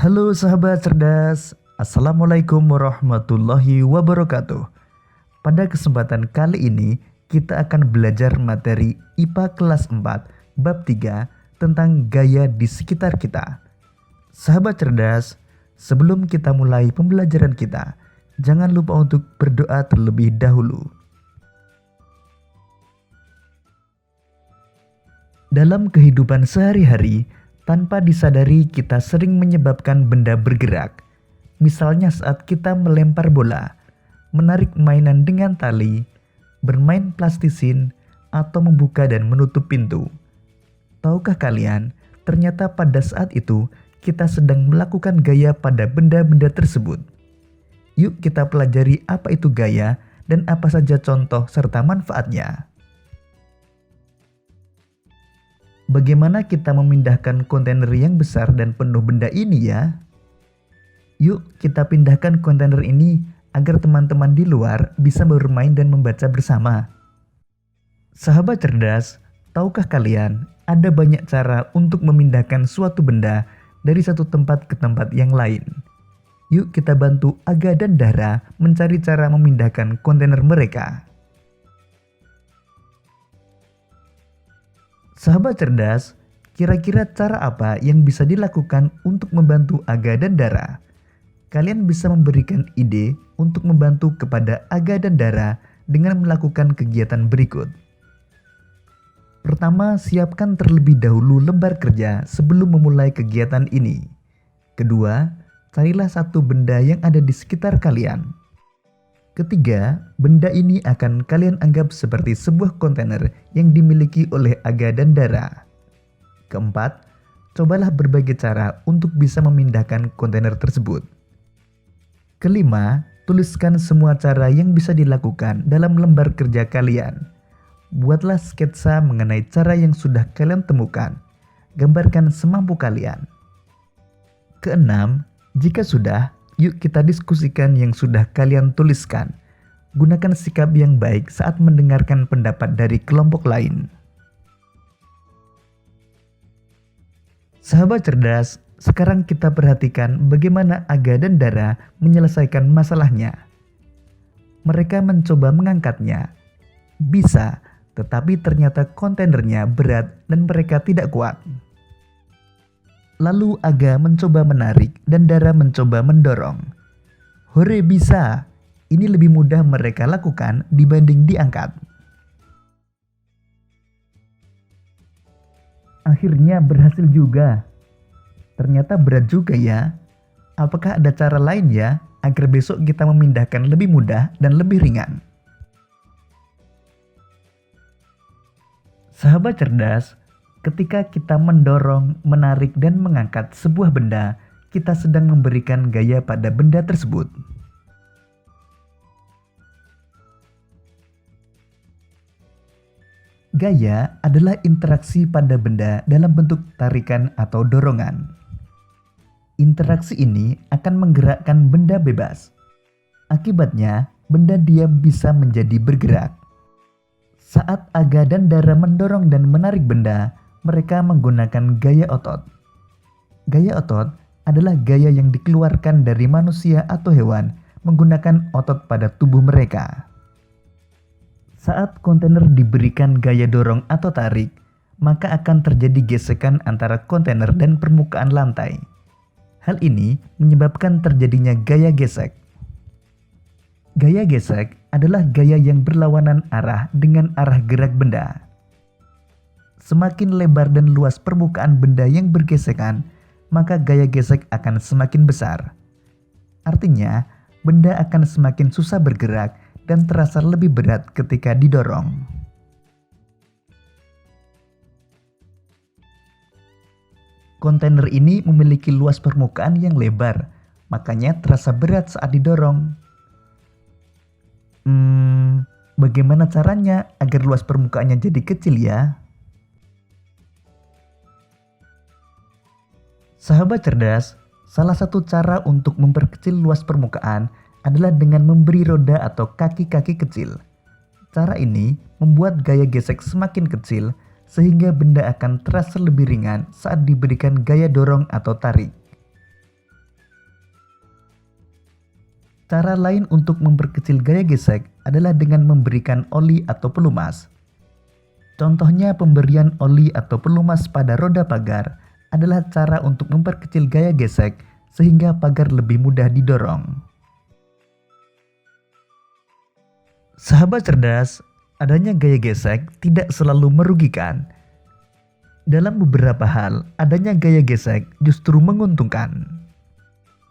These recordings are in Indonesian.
Halo sahabat cerdas, Assalamualaikum warahmatullahi wabarakatuh. Pada kesempatan kali ini kita akan belajar materi IPA kelas 4 bab 3 tentang gaya di sekitar kita. Sahabat cerdas, sebelum kita mulai pembelajaran kita, jangan lupa untuk berdoa terlebih dahulu. Dalam kehidupan sehari-hari, tanpa disadari kita sering menyebabkan benda bergerak. Misalnya saat kita melempar bola, menarik mainan dengan tali, bermain plastisin, atau membuka dan menutup pintu. Tahukah kalian, ternyata pada saat itu kita sedang melakukan gaya pada benda-benda tersebut. Yuk kita pelajari apa itu gaya dan apa saja contoh serta manfaatnya. Bagaimana kita memindahkan kontainer yang besar dan penuh benda ini ya? Yuk kita pindahkan kontainer ini agar teman-teman di luar bisa bermain dan membaca bersama. Sahabat cerdas, tahukah kalian ada banyak cara untuk memindahkan suatu benda dari satu tempat ke tempat yang lain? Yuk kita bantu Aga dan Dara mencari cara memindahkan kontainer mereka. Sahabat cerdas, kira-kira cara apa yang bisa dilakukan untuk membantu Aga dan Dara? Kalian bisa memberikan ide untuk membantu kepada Aga dan Dara dengan melakukan kegiatan berikut. Pertama, siapkan terlebih dahulu lembar kerja sebelum memulai kegiatan ini. Kedua, carilah satu benda yang ada di sekitar kalian. Ketiga, benda ini akan kalian anggap seperti sebuah kontainer yang dimiliki oleh Aga dan Dara. Keempat, cobalah berbagai cara untuk bisa memindahkan kontainer tersebut. Kelima, tuliskan semua cara yang bisa dilakukan dalam lembar kerja kalian. Buatlah sketsa mengenai cara yang sudah kalian temukan. Gambarkan semampu kalian. Keenam, jika sudah, yuk kita diskusikan yang sudah kalian tuliskan. Gunakan sikap yang baik saat mendengarkan pendapat dari kelompok lain. Sahabat cerdas, sekarang kita perhatikan bagaimana Aga dan Dara menyelesaikan masalahnya. Mereka mencoba mengangkatnya. Bisa, tetapi ternyata kontainernya berat dan mereka tidak kuat. Lalu Aga mencoba menarik dan Dara mencoba mendorong. Hore, bisa! Ini lebih mudah mereka lakukan dibanding diangkat. Akhirnya berhasil juga. Ternyata berat juga ya. Apakah ada cara lain ya agar besok kita memindahkan lebih mudah dan lebih ringan? Sahabat cerdas, ketika kita mendorong, menarik, dan mengangkat sebuah benda, kita sedang memberikan gaya pada benda tersebut. Gaya adalah interaksi pada benda dalam bentuk tarikan atau dorongan. Interaksi ini akan menggerakkan benda bebas. Akibatnya, benda diam bisa menjadi bergerak. Saat Aga dan Dara mendorong dan menarik benda, mereka menggunakan gaya otot. Gaya otot adalah gaya yang dikeluarkan dari manusia atau hewan menggunakan otot pada tubuh mereka. Saat kontainer diberikan gaya dorong atau tarik, maka akan terjadi gesekan antara kontainer dan permukaan lantai. Hal ini menyebabkan terjadinya gaya gesek. Gaya gesek adalah gaya yang berlawanan arah dengan arah gerak benda. Semakin lebar dan luas permukaan benda yang bergesekan, maka gaya gesek akan semakin besar. Artinya, benda akan semakin susah bergerak dan terasa lebih berat ketika didorong. Kontainer ini memiliki luas permukaan yang lebar, makanya terasa berat saat didorong. Bagaimana caranya agar luas permukaannya jadi kecil ya? Sahabat cerdas, salah satu cara untuk memperkecil luas permukaan adalah dengan memberi roda atau kaki-kaki kecil. Cara ini membuat gaya gesek semakin kecil sehingga benda akan terasa lebih ringan saat diberikan gaya dorong atau tarik. Cara lain untuk memperkecil gaya gesek adalah dengan memberikan oli atau pelumas. Contohnya pemberian oli atau pelumas pada roda pagar adalah cara untuk memperkecil gaya gesek sehingga pagar lebih mudah didorong. Sahabat cerdas, adanya gaya gesek tidak selalu merugikan. Dalam beberapa hal, adanya gaya gesek justru menguntungkan.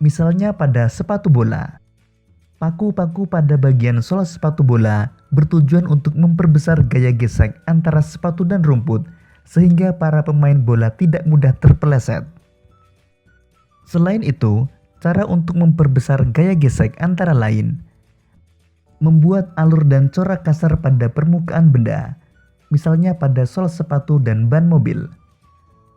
Misalnya pada sepatu bola. Paku-paku pada bagian sol sepatu bola bertujuan untuk memperbesar gaya gesek antara sepatu dan rumput sehingga para pemain bola tidak mudah terpeleset. Selain itu, cara untuk memperbesar gaya gesek antara lain membuat alur dan corak kasar pada permukaan benda, misalnya pada sol sepatu dan ban mobil.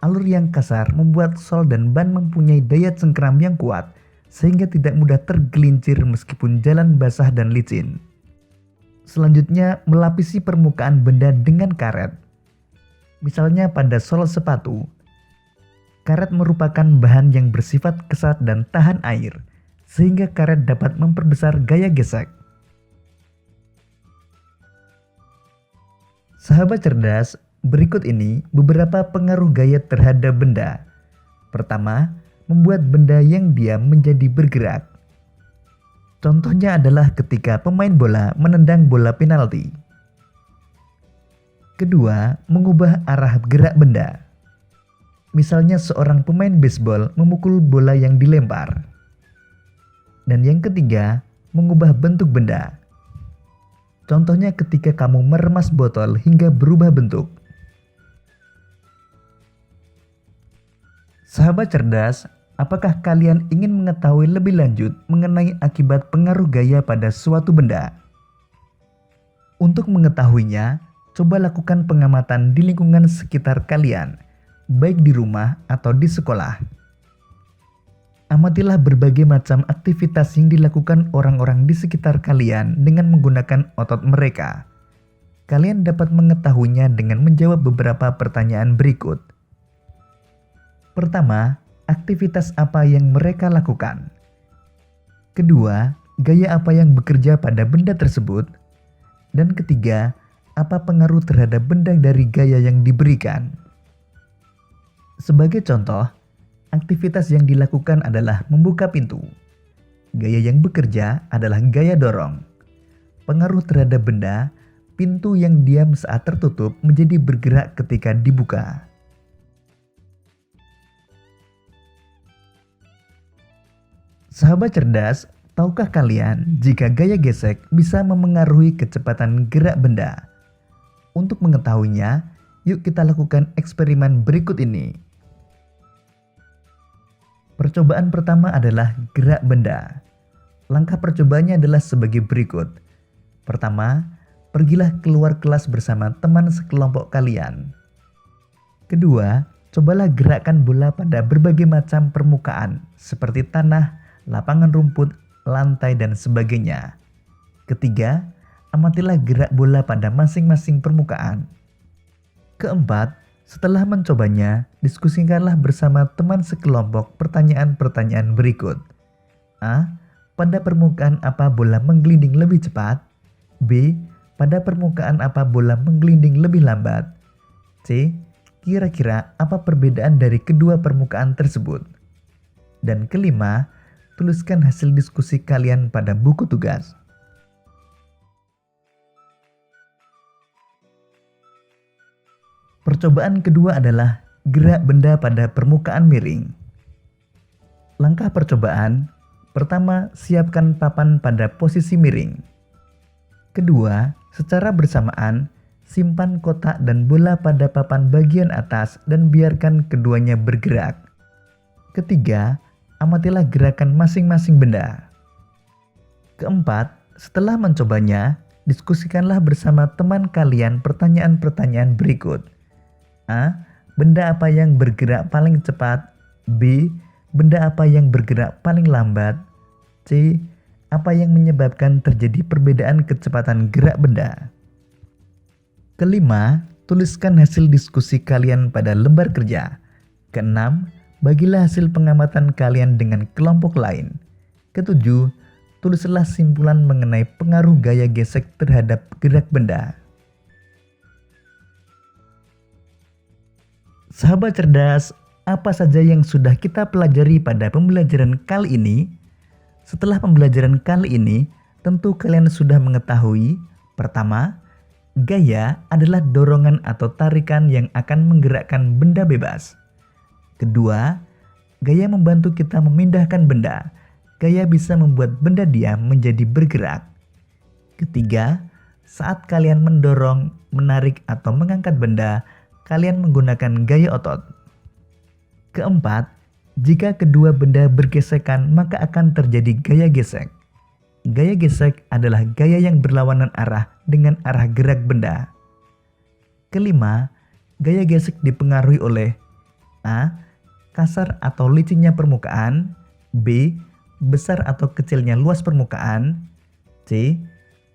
Alur yang kasar membuat sol dan ban mempunyai daya cengkeram yang kuat, sehingga tidak mudah tergelincir meskipun jalan basah dan licin. Selanjutnya, melapisi permukaan benda dengan karet. Misalnya pada sol sepatu. Karet merupakan bahan yang bersifat kesat dan tahan air, sehingga karet dapat memperbesar gaya gesek. Sahabat cerdas, berikut ini beberapa pengaruh gaya terhadap benda. Pertama, membuat benda yang diam menjadi bergerak. Contohnya adalah ketika pemain bola menendang bola penalti. Kedua, mengubah arah gerak benda. Misalnya seorang pemain bisbol memukul bola yang dilempar. Dan yang ketiga, mengubah bentuk benda. Contohnya ketika kamu meremas botol hingga berubah bentuk. Sahabat cerdas, apakah kalian ingin mengetahui lebih lanjut mengenai akibat pengaruh gaya pada suatu benda? Untuk mengetahuinya, coba lakukan pengamatan di lingkungan sekitar kalian, baik di rumah atau di sekolah. Amatilah berbagai macam aktivitas yang dilakukan orang-orang di sekitar kalian dengan menggunakan otot mereka. Kalian dapat mengetahuinya dengan menjawab beberapa pertanyaan berikut. Pertama, aktivitas apa yang mereka lakukan? Kedua, gaya apa yang bekerja pada benda tersebut? Dan ketiga, apa pengaruh terhadap benda dari gaya yang diberikan? Sebagai contoh, aktivitas yang dilakukan adalah membuka pintu. Gaya yang bekerja adalah gaya dorong. Pengaruh terhadap benda, pintu yang diam saat tertutup menjadi bergerak ketika dibuka. Sahabat cerdas, tahukah kalian jika gaya gesek bisa memengaruhi kecepatan gerak benda? Untuk mengetahuinya, yuk kita lakukan eksperimen berikut ini. Percobaan pertama adalah gerak benda. Langkah percobaannya adalah sebagai berikut. Pertama, pergilah keluar kelas bersama teman sekelompok kalian. Kedua, cobalah gerakkan bola pada berbagai macam permukaan seperti tanah, lapangan rumput, lantai, dan sebagainya. Ketiga, amatilah gerak bola pada masing-masing permukaan. Keempat, setelah mencobanya, diskusikanlah bersama teman sekelompok pertanyaan-pertanyaan berikut. A. Pada permukaan apa bola menggelinding lebih cepat? B. Pada permukaan apa bola menggelinding lebih lambat? C. Kira-kira apa perbedaan dari kedua permukaan tersebut? Dan kelima, tuliskan hasil diskusi kalian pada buku tugas. Percobaan kedua adalah gerak benda pada permukaan miring. Langkah percobaan, pertama, siapkan papan pada posisi miring. Kedua, secara bersamaan, simpan kotak dan bola pada papan bagian atas dan biarkan keduanya bergerak. Ketiga, amatilah gerakan masing-masing benda. Keempat, setelah mencobanya, diskusikanlah bersama teman kalian pertanyaan-pertanyaan berikut. A. Benda apa yang bergerak paling cepat? B. Benda apa yang bergerak paling lambat? C. Apa yang menyebabkan terjadi perbedaan kecepatan gerak benda? Kelima, tuliskan hasil diskusi kalian pada lembar kerja. Keenam, bagilah hasil pengamatan kalian dengan kelompok lain. Ketujuh, tulislah simpulan mengenai pengaruh gaya gesek terhadap gerak benda. Sahabat cerdas, apa saja yang sudah kita pelajari pada pembelajaran kali ini? Setelah pembelajaran kali ini, tentu kalian sudah mengetahui, pertama, gaya adalah dorongan atau tarikan yang akan menggerakkan benda bebas. Kedua, gaya membantu kita memindahkan benda. Gaya bisa membuat benda diam menjadi bergerak. Ketiga, saat kalian mendorong, menarik, atau mengangkat benda, kalian menggunakan gaya otot. Keempat, jika kedua benda bergesekan maka akan terjadi gaya gesek. Gaya gesek adalah gaya yang berlawanan arah dengan arah gerak benda. Kelima, gaya gesek dipengaruhi oleh A. Kasar atau licinnya permukaan. B. Besar atau kecilnya luas permukaan. C.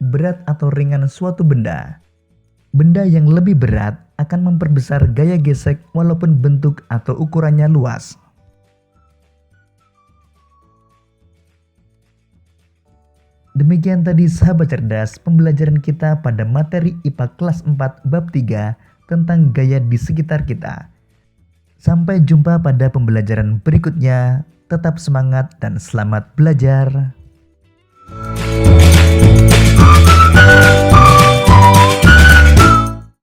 Berat atau ringan suatu benda. Benda yang lebih berat akan memperbesar gaya gesek walaupun bentuk atau ukurannya luas. Demikian tadi sahabat cerdas pembelajaran kita pada materi IPA kelas 4 bab 3 tentang gaya di sekitar kita. Sampai jumpa pada pembelajaran berikutnya. Tetap semangat dan selamat belajar.